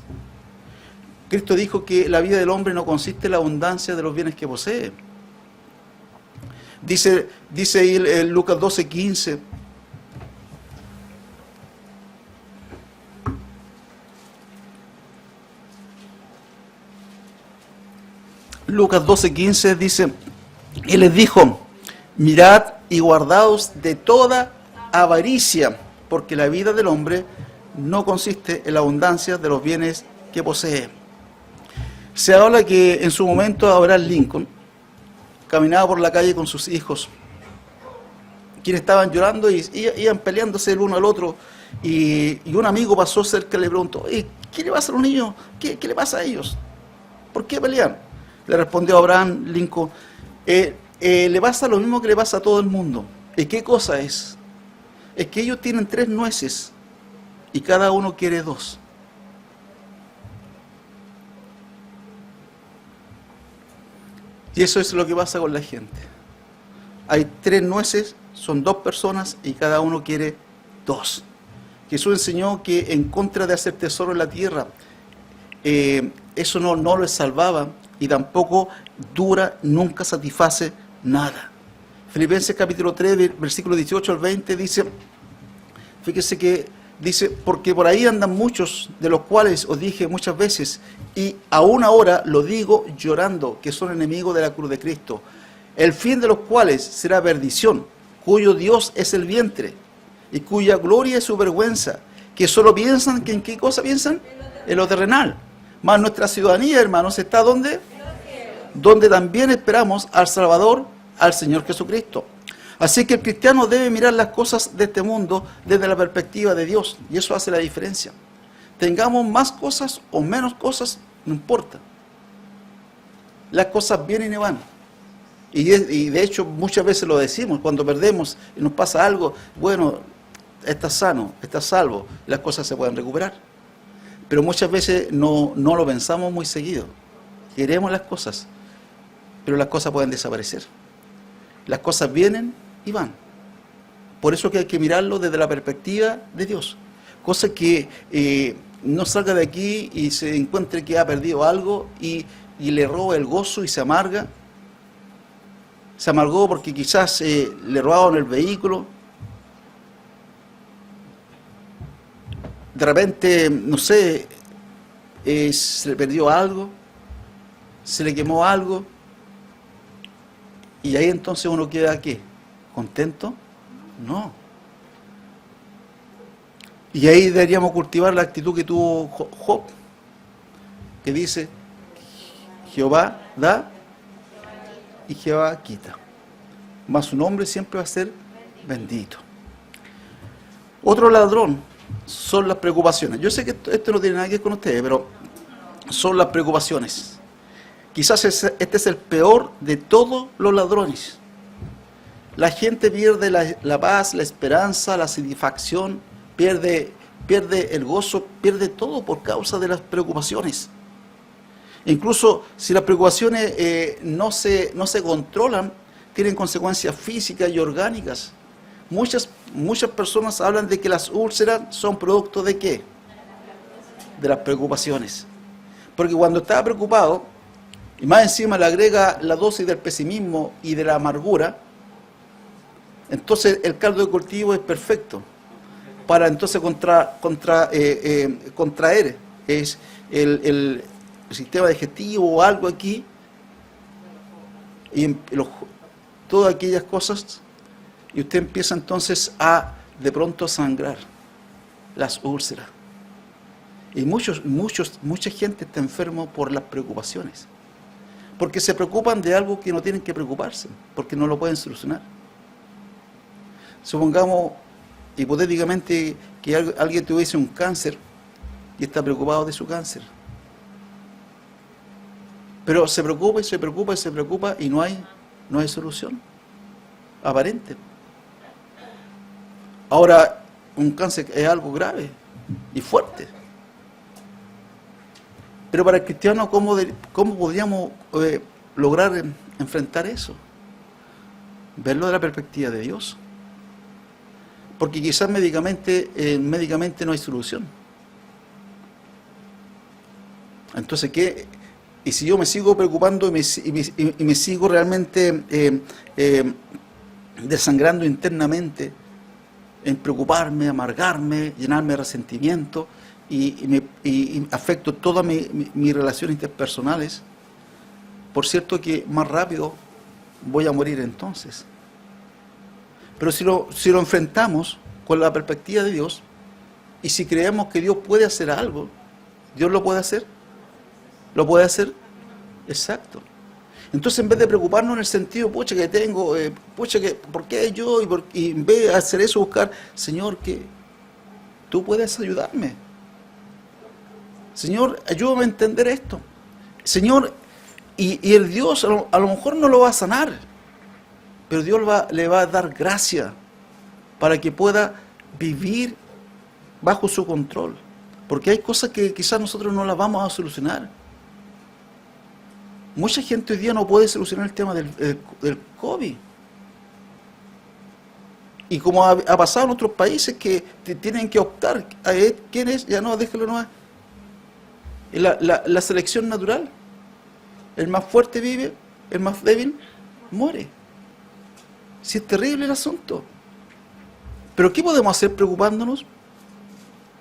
Cristo dijo que la vida del hombre no consiste en la abundancia de los bienes que posee. Dice ahí en Lucas 12:15. Lucas 12:15 dice, y les dijo, mirad y guardaos de toda avaricia, porque la vida del hombre no consiste en la abundancia de los bienes que posee. Se habla que en su momento Abraham Lincoln caminaba por la calle con sus hijos, quienes estaban llorando y iban peleándose el uno al otro, y un amigo pasó cerca y le preguntó, ¿qué le pasa a los niños? ¿Qué le pasa a ellos? ¿Por qué pelean? Le respondió Abraham Lincoln, le pasa lo mismo que le pasa a todo el mundo. ¿Y qué cosa es? Es que ellos tienen 3 nueces y cada uno quiere 2. Y eso es lo que pasa con la gente. Hay 3 nueces, son 2 personas y cada uno quiere 2. Jesús enseñó que en contra de hacer tesoro en la tierra, eso no les salvaba y tampoco dura, nunca satisface nada. Filipenses capítulo 3, versículo 18 al 20 dice, fíjese que dice, porque por ahí andan muchos, de los cuales os dije muchas veces, y aún ahora lo digo llorando, que son enemigos de la cruz de Cristo, el fin de los cuales será perdición, cuyo Dios es el vientre, y cuya gloria es su vergüenza, que solo piensan, que ¿en qué cosa piensan? En lo terrenal. Mas nuestra ciudadanía, hermanos, está ¿dónde? Donde también esperamos al Salvador, al Señor Jesucristo. Así que el cristiano debe mirar las cosas de este mundo desde la perspectiva de Dios, y eso hace la diferencia. Tengamos más cosas o menos cosas, no importa. Las cosas vienen y van. Y de hecho muchas veces lo decimos, cuando perdemos y nos pasa algo, bueno, estás sano, estás salvo, las cosas se pueden recuperar. Pero muchas veces no lo pensamos muy seguido. Queremos las cosas, pero las cosas pueden desaparecer. Las cosas vienen y van. Por eso que hay que mirarlo desde la perspectiva de Dios. Cosa que no salga de aquí y se encuentre que ha perdido algo y le roba el gozo y se amarga. Se amargó porque quizás le robaron el vehículo. De repente, no sé, se le perdió algo, se le quemó algo. Y ahí entonces uno queda, ¿qué? ¿Contento? No. Y ahí deberíamos cultivar la actitud que tuvo Job, que dice, Jehová da y Jehová quita. Mas su nombre siempre va a ser bendito. Otro ladrón son las preocupaciones. Yo sé que esto no tiene nada que ver con ustedes, pero son las preocupaciones. Quizás este es el peor de todos los ladrones. La gente pierde la paz, la esperanza, la satisfacción, pierde el gozo, pierde todo por causa de las preocupaciones. Incluso si las preocupaciones no se controlan, tienen consecuencias físicas y orgánicas. Muchas personas hablan de que las úlceras son producto ¿de qué? De las preocupaciones. Porque cuando está preocupado, y más encima le agrega la dosis del pesimismo y de la amargura, entonces el caldo de cultivo es perfecto para entonces contraer es el sistema digestivo o algo aquí, y todas aquellas cosas, y usted empieza entonces a de pronto sangrar las úlceras. Y mucha gente está enfermo por las preocupaciones. Porque se preocupan de algo que no tienen que preocuparse, porque no lo pueden solucionar. Supongamos, hipotéticamente, que alguien tuviese un cáncer y está preocupado de su cáncer. Pero se preocupa y se preocupa y se preocupa y no hay solución aparente. Ahora, un cáncer es algo grave y fuerte. Pero para el cristiano, ¿cómo podríamos lograr enfrentar eso? Verlo de la perspectiva de Dios. Porque quizás médicamente no hay solución. Entonces, ¿qué? Y si yo me sigo preocupando y me sigo realmente desangrando internamente, en preocuparme, amargarme, llenarme de resentimiento, y afecto todas mis relaciones interpersonales, por cierto que más rápido voy a morir entonces. Pero si lo enfrentamos con la perspectiva de Dios, y si creemos que Dios puede hacer algo, Dios lo puede hacer. ¿Lo puede hacer? Exacto. Entonces, en vez de preocuparnos en el sentido, pucha que tengo, ¿por qué yo? Y en vez de hacer eso, buscar, Señor, que tú puedes ayudarme. Señor, ayúdame a entender esto. Señor, y el Dios a lo mejor no lo va a sanar, pero Dios le va a dar gracia para que pueda vivir bajo su control. Porque hay cosas que quizás nosotros no las vamos a solucionar. Mucha gente hoy día no puede solucionar el tema del COVID. Y como ha pasado en otros países que tienen que optar, ¿quién es? Ya no, déjalo nomás. La selección natural. El más fuerte vive, el más débil muere. Si es terrible el asunto. Pero ¿qué podemos hacer preocupándonos?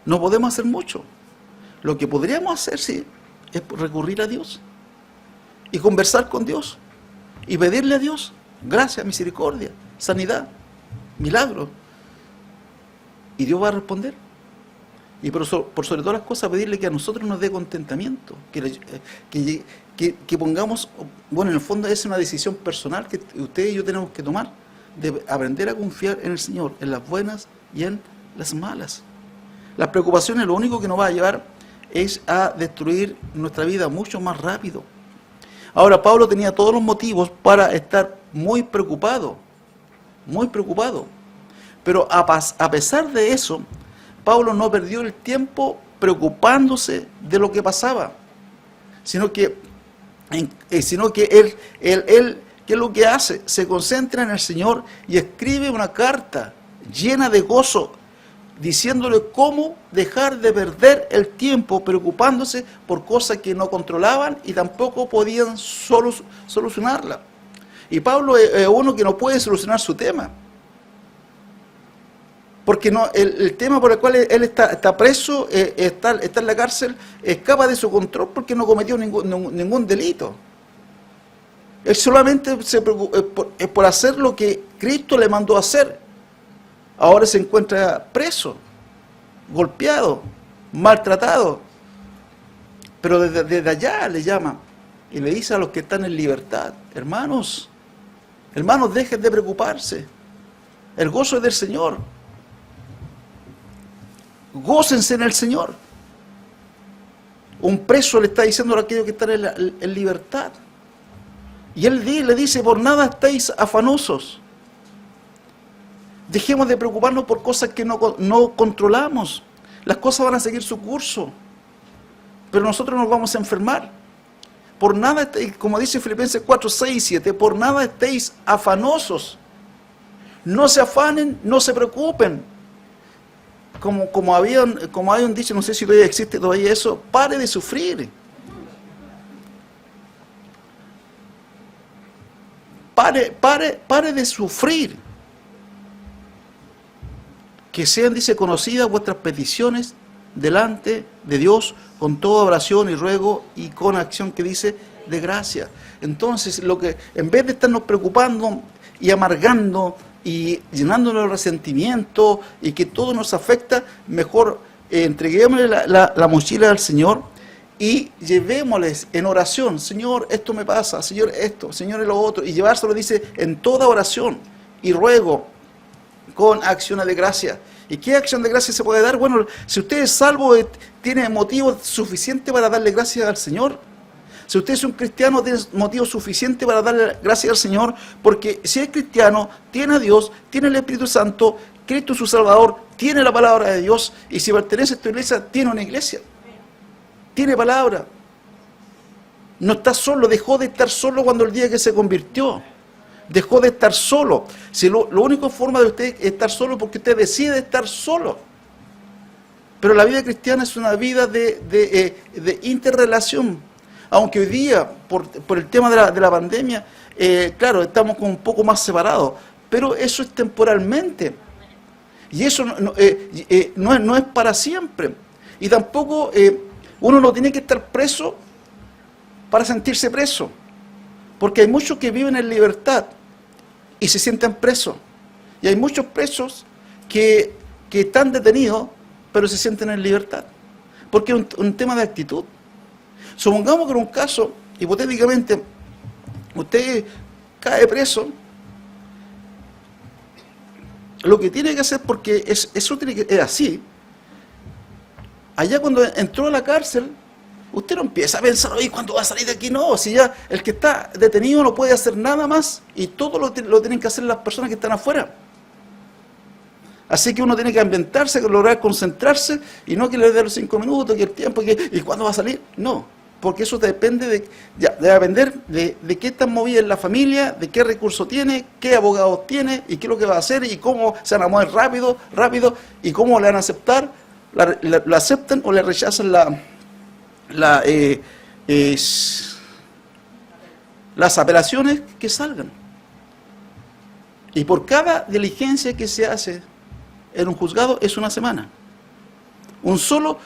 No podemos hacer mucho. Lo que podríamos hacer, sí, es recurrir a Dios. Y conversar con Dios. Y pedirle a Dios gracia, misericordia, sanidad, milagro. Y Dios va a responder. Y por sobre todas las cosas, pedirle que a nosotros nos dé contentamiento. Que pongamos, bueno, en el fondo es una decisión personal que usted y yo tenemos que tomar. De aprender a confiar en el Señor, en las buenas y en las malas. Las preocupaciones lo único que nos va a llevar es a destruir nuestra vida mucho más rápido. Ahora, Pablo tenía todos los motivos para estar muy preocupado. Pero a pesar de eso, Pablo no perdió el tiempo preocupándose de lo que pasaba, sino que él ¿qué es lo que hace? Se concentra en el Señor y escribe una carta llena de gozo, diciéndole cómo dejar de perder el tiempo preocupándose por cosas que no controlaban y tampoco podían solucionarla. Y Pablo es uno que no puede solucionar su tema. Porque el tema por el cual él está preso, está en la cárcel, escapa de su control porque no cometió ningún delito. Él solamente se preocupa por hacer lo que Cristo le mandó a hacer. Ahora se encuentra preso, golpeado, maltratado. Pero desde allá le llama y le dice a los que están en libertad, hermanos, dejen de preocuparse. El gozo es del Señor. Gócense en el Señor. Un preso le está diciendo a aquellos que están en libertad. Y él le dice, por nada estáis afanosos. Dejemos de preocuparnos por cosas que no controlamos. Las cosas van a seguir su curso. Pero nosotros nos vamos a enfermar. Por nada, como dice Filipenses 4, 6 y 7, por nada estéis afanosos. No se afanen, no se preocupen. Como hay un dicho, no sé si todavía existe todavía eso, pare de sufrir. Pare de sufrir. Que sean, dice, conocidas vuestras peticiones delante de Dios con toda oración y ruego y con acción que dice de gracia. Entonces, en vez de estarnos preocupando y amargando y llenándonos de resentimiento y que todo nos afecta, mejor entreguémosle la mochila al Señor y llevémosles en oración, Señor, esto me pasa, Señor, esto, Señor, lo otro, y llevárselo, dice, en toda oración y ruego con acciones de gracia. ¿Y qué acción de gracia se puede dar? Bueno, si usted es salvo, tiene motivo suficiente para darle gracias al Señor. Si usted es un cristiano, tiene motivo suficiente para darle gracias al Señor, porque si es cristiano, tiene a Dios, tiene el Espíritu Santo, Cristo su Salvador, tiene la palabra de Dios, y si pertenece a esta iglesia, tiene una iglesia. Tiene palabra. No está solo, dejó de estar solo cuando el día que se convirtió. Dejó de estar solo. Si la única forma de usted estar solo es porque usted decide estar solo. Pero la vida cristiana es una vida de interrelación. Aunque hoy día, por el tema de la pandemia, claro, estamos como un poco más separados. Pero eso es temporalmente. Y eso no es para siempre. Y tampoco uno no tiene que estar preso para sentirse preso. Porque hay muchos que viven en libertad y se sienten presos. Y hay muchos presos que están detenidos, pero se sienten en libertad. Porque es un tema de actitud. Supongamos que en un caso, hipotéticamente, usted cae preso, lo que tiene que hacer, porque eso es así, allá cuando entró a la cárcel, usted no empieza a pensar, oye, ¿cuándo va a salir de aquí? No, si ya el que está detenido no puede hacer nada más y todo lo tienen que hacer las personas que están afuera. Así que uno tiene que ambientarse, lograr concentrarse y no que le dé los 5 minutos, que el tiempo, ¿y cuándo va a salir? No, porque eso depende de qué tan movida es la familia, de qué recursos tiene, qué abogados tiene y qué es lo que va a hacer y cómo se van a mover rápido y cómo le van a aceptar, la aceptan o le rechazan las apelaciones que salgan. Y por cada diligencia que se hace en un juzgado es una semana. Un solo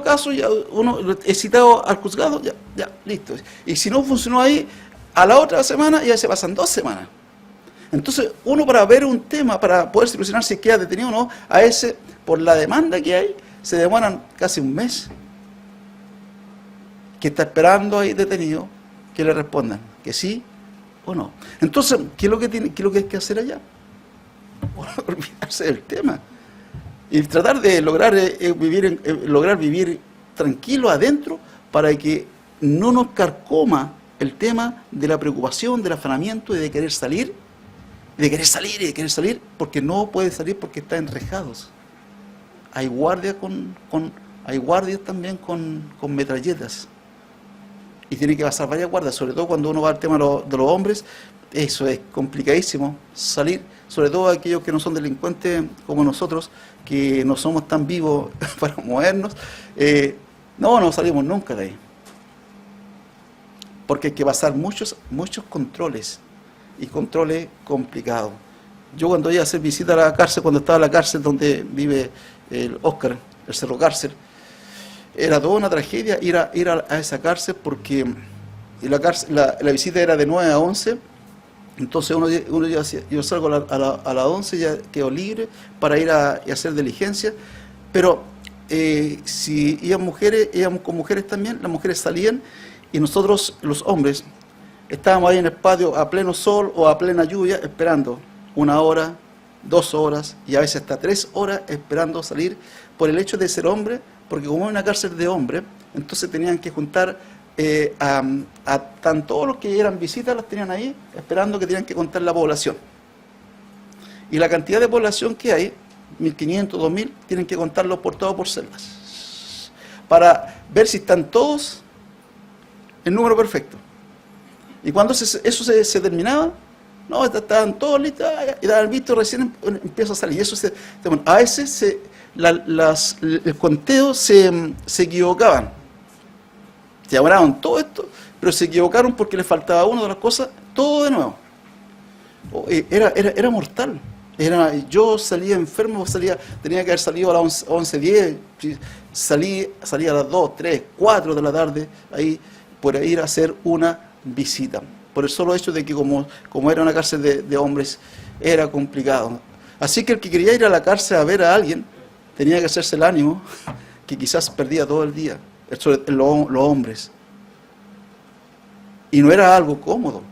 caso, ya uno es citado al juzgado, ya, listo. Y si no funcionó ahí, a la otra semana ya se pasan 2 semanas. Entonces, uno para ver un tema, para poder solucionar si queda detenido o no, a ese, por la demanda que hay, se demoran casi un mes. Que está esperando ahí detenido que le respondan que sí o no. Entonces, ¿qué es lo que hay que hacer allá? Olvidarse del tema y tratar de lograr vivir tranquilo adentro para que no nos carcoma el tema de la preocupación, del afanamiento y de querer salir, porque no puede salir porque está enrejados. Hay guardias también con metralletas. Y tiene que pasar varias guardas, sobre todo cuando uno va al tema de los hombres, eso es complicadísimo, salir, sobre todo aquellos que no son delincuentes como nosotros, que no somos tan vivos para movernos, no salimos nunca de ahí. Porque hay que pasar muchos controles, y controles complicados. Yo cuando iba a hacer visita a la cárcel, cuando estaba en la cárcel donde vive el Oscar, el Cerro Cárcel, era toda una tragedia ir a esa cárcel porque la visita era de 9 a 11, entonces yo salgo a las 11, ya quedo libre para ir a hacer diligencia, pero si íbamos con mujeres también, las mujeres salían y nosotros, los hombres, estábamos ahí en el patio a pleno sol o a plena lluvia esperando 1 hora, 2 horas y a veces hasta 3 horas esperando salir por el hecho de ser hombre. Porque como es una cárcel de hombres, entonces tenían que juntar todos los que eran visitas, las tenían ahí, esperando que tenían que contar la población. Y la cantidad de población que hay, 1.500, 2.000, tienen que contarlo por celdas. Para ver si están todos en número perfecto. Y cuando eso se terminaba, no, estaban todos listos, y daban visto, recién empieza a salir. Y eso a veces el conteo se equivocaban. Se llamaron todo esto, pero se equivocaron porque les faltaba una de las cosas, todo de nuevo. Era mortal. Yo salía enfermo, tenía que haber salido a las 11:10, salía a las 2, 3, 4 de la tarde, ahí, por ir a hacer una visita. Por el solo hecho de que como era una cárcel de hombres, era complicado. Así que el que quería ir a la cárcel a ver a alguien, tenía que hacerse el ánimo, que quizás perdía todo el día, los hombres. Y no era algo cómodo.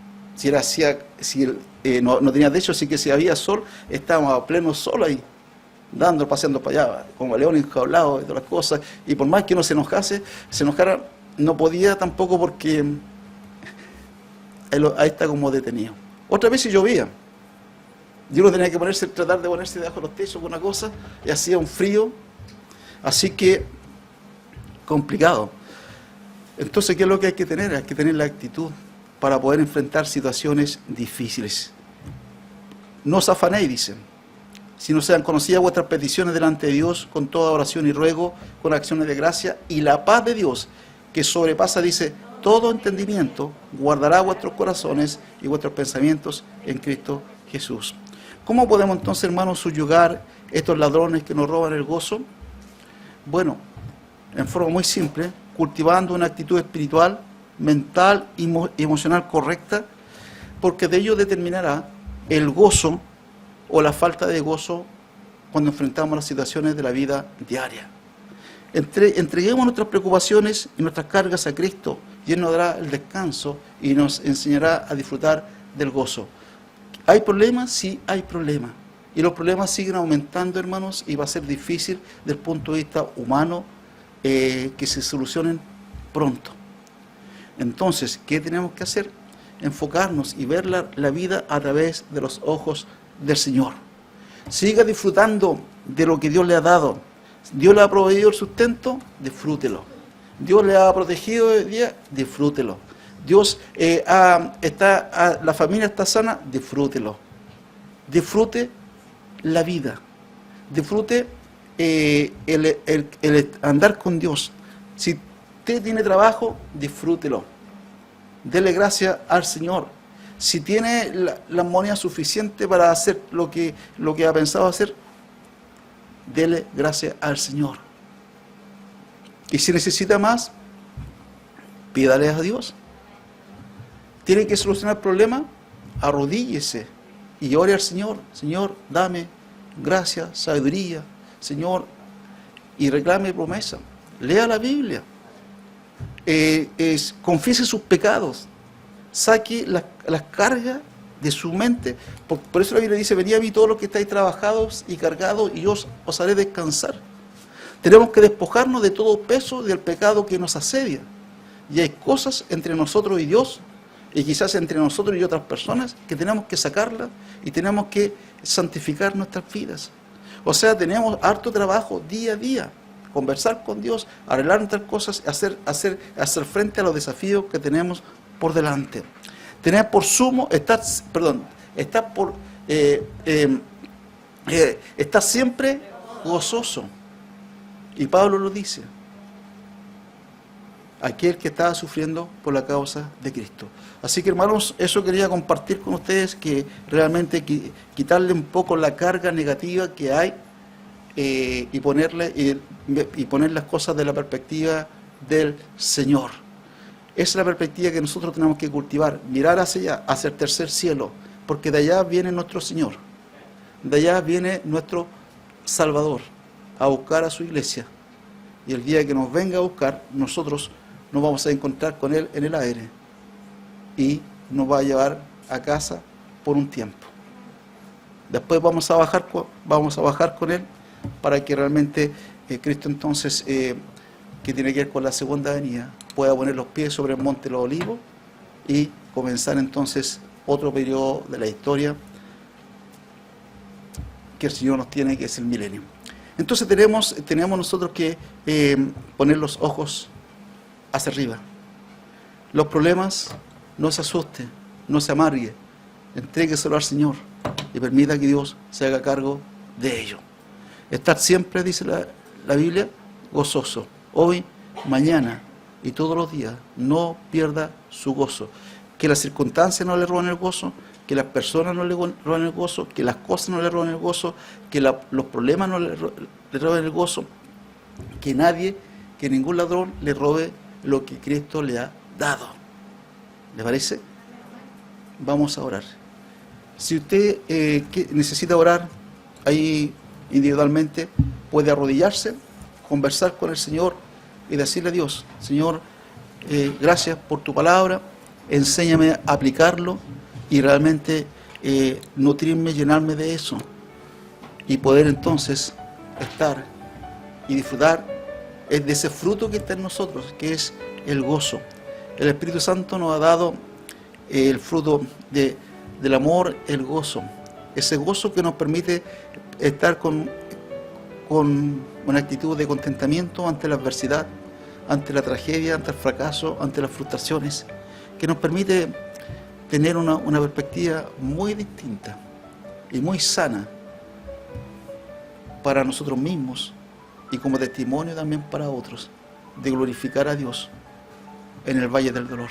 No tenía techo, así que si había sol, estábamos a pleno sol ahí, paseando para allá, como león enjaulado y todas las cosas. Y por más que uno se enojara, no podía tampoco porque ahí está como detenido. Otra vez si llovía, y uno tenía que tratar de ponerse debajo de los techos con una cosa, y hacía un frío, así que complicado. Entonces, ¿qué es lo que hay que tener? Hay que tener la actitud para poder enfrentar situaciones difíciles. No os afanéis, dice, sino sean conocidas vuestras peticiones delante de Dios con toda oración y ruego, con acciones de gracia, y la paz de Dios, que sobrepasa, dice, todo entendimiento, guardará vuestros corazones y vuestros pensamientos en Cristo Jesús. ¿Cómo podemos entonces, hermanos, subyugar estos ladrones que nos roban el gozo? Bueno, en forma muy simple, cultivando una actitud espiritual, mental y emocional correcta, porque de ello determinará el gozo o la falta de gozo cuando enfrentamos las situaciones de la vida diaria. Entreguemos nuestras preocupaciones y nuestras cargas a Cristo, y Él nos dará el descanso y nos enseñará a disfrutar del gozo. ¿Hay problemas? Sí, hay problemas. Y los problemas siguen aumentando, hermanos, y va a ser difícil desde el punto de vista humano que se solucionen pronto. Entonces, ¿qué tenemos que hacer? Enfocarnos y ver la vida a través de los ojos del Señor. Siga disfrutando de lo que Dios le ha dado. Dios le ha proveído el sustento, disfrútelo. Dios le ha protegido el día, disfrútelo. Dios la familia está sana, disfrútelo. Disfrute la vida. Disfrute el andar con Dios. Si usted tiene trabajo, disfrútelo. Dele gracias al Señor. Si tiene la moneda suficiente para hacer lo que ha pensado hacer, dele gracias al Señor. Y si necesita más, pídale a Dios. Tiene que solucionar el problema, arrodíllese y ore al Señor. Señor, dame gracia, sabiduría, Señor, y reclame promesa. Lea la Biblia. Confiese sus pecados. Saque las cargas de su mente. Por eso la Biblia dice, venid a mí todos los que estáis trabajados y cargados, y yo os haré descansar. Tenemos que despojarnos de todo peso del pecado que nos asedia. Y hay cosas entre nosotros y Dios, y quizás entre nosotros y otras personas, que tenemos que sacarlas y tenemos que santificar nuestras vidas. O sea, tenemos harto trabajo día a día. Conversar con Dios, arreglar nuestras cosas, hacer frente a los desafíos que tenemos por delante. Tener por sumo, estar siempre gozoso. Y Pablo lo dice. Aquel que estaba sufriendo por la causa de Cristo. Así que, hermanos, eso quería compartir con ustedes, que realmente quitarle un poco la carga negativa que hay y poner las cosas de la perspectiva del Señor. Esa es la perspectiva que nosotros tenemos que cultivar, mirar hacia allá, hacia el tercer cielo, porque de allá viene nuestro Señor, de allá viene nuestro Salvador, a buscar a su iglesia. Y el día que nos venga a buscar, nosotros nos vamos a encontrar con Él en el aire y nos va a llevar a casa por un tiempo. Después vamos a bajar con Él para que realmente Cristo entonces, que tiene que ver con la segunda venida, pueda poner los pies sobre el monte de los olivos y comenzar entonces otro periodo de la historia que el Señor nos tiene, que es el milenio. Entonces tenemos nosotros que poner los ojos hacia arriba. Los problemas, no se asuste, no se amargue, entrégueselo al Señor y permita que Dios se haga cargo de ello. Estar siempre, dice la Biblia, gozoso. Hoy, mañana y todos los días, no pierda su gozo. Que las circunstancias no le roben el gozo, que las personas no le roben el gozo, que las cosas no le roben el gozo, que los problemas no le roben el gozo, que ningún ladrón le robe lo que Cristo le ha dado. ¿Le parece? Vamos a orar. Si usted necesita orar ahí individualmente, puede arrodillarse, conversar con el Señor y decirle a Dios: Señor, gracias por tu palabra, enséñame a aplicarlo y realmente nutrirme, llenarme de eso, y poder entonces estar y disfrutar de ese fruto que está en nosotros, que es el gozo. El Espíritu Santo nos ha dado el fruto del amor, el gozo, ese gozo que nos permite estar con una actitud de contentamiento ante la adversidad, ante la tragedia, ante el fracaso, ante las frustraciones, que nos permite tener una perspectiva muy distinta y muy sana para nosotros mismos y como testimonio también para otros, de glorificar a Dios en el valle del dolor.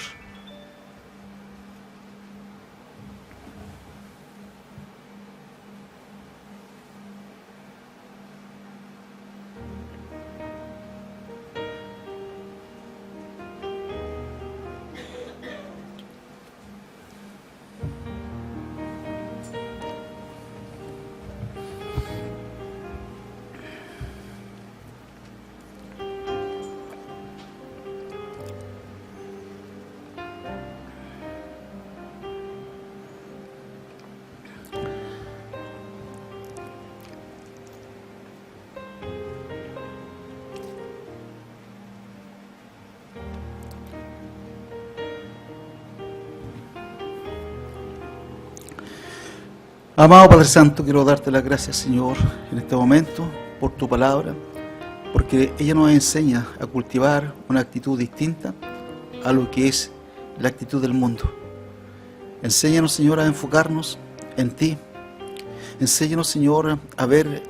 Amado Padre Santo, quiero darte las gracias, Señor, en este momento, por tu palabra, porque ella nos enseña a cultivar una actitud distinta a lo que es la actitud del mundo. Enséñanos, Señor, a enfocarnos en ti. Enséñanos, Señor, a ver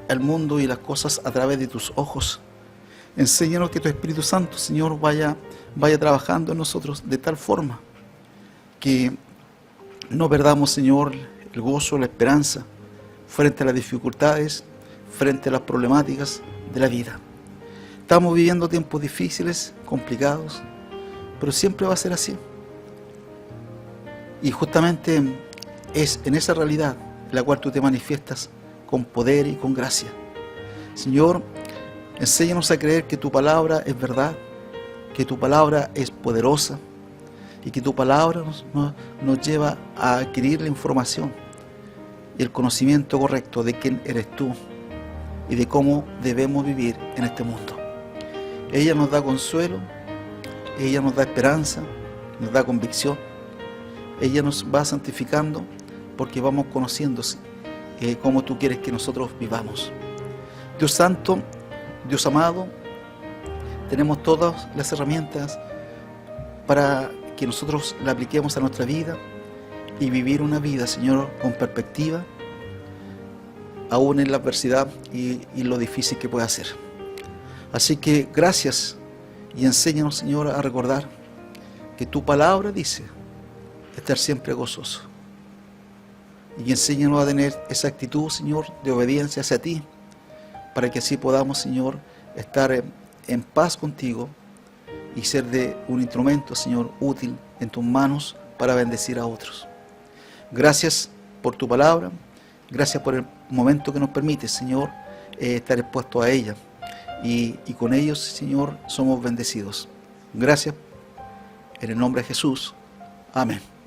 el mundo y las cosas a través de tus ojos. Enséñanos que tu Espíritu Santo, Señor, vaya trabajando en nosotros de tal forma que no perdamos, Señor, el gozo, la esperanza frente a las dificultades, frente a las problemáticas de la vida. Estamos viviendo tiempos difíciles, complicados, pero siempre va a ser así. Y justamente es en esa realidad en la cual tú te manifiestas con poder y con gracia. Señor, enséñanos a creer que tu palabra es verdad, que tu palabra es poderosa, y que tu palabra nos lleva a adquirir la información y el conocimiento correcto de quién eres tú y de cómo debemos vivir en este mundo. Ella nos da consuelo, ella nos da esperanza, nos da convicción, ella nos va santificando porque vamos conociendo cómo tú quieres que nosotros vivamos. Dios Santo, Dios amado, tenemos todas las herramientas para que nosotros la apliquemos a nuestra vida y vivir una vida, Señor, con perspectiva, aún en la adversidad y lo difícil que pueda ser. Así que gracias y enséñanos, Señor, a recordar que tu palabra dice estar siempre gozoso. Y enséñanos a tener esa actitud, Señor, de obediencia hacia ti, para que así podamos, Señor, estar en paz contigo y ser de un instrumento, Señor, útil en tus manos para bendecir a otros. Gracias por tu palabra, gracias por el momento que nos permite, Señor, estar expuesto a ella. Y con ellos, Señor, somos bendecidos. Gracias, en el nombre de Jesús. Amén.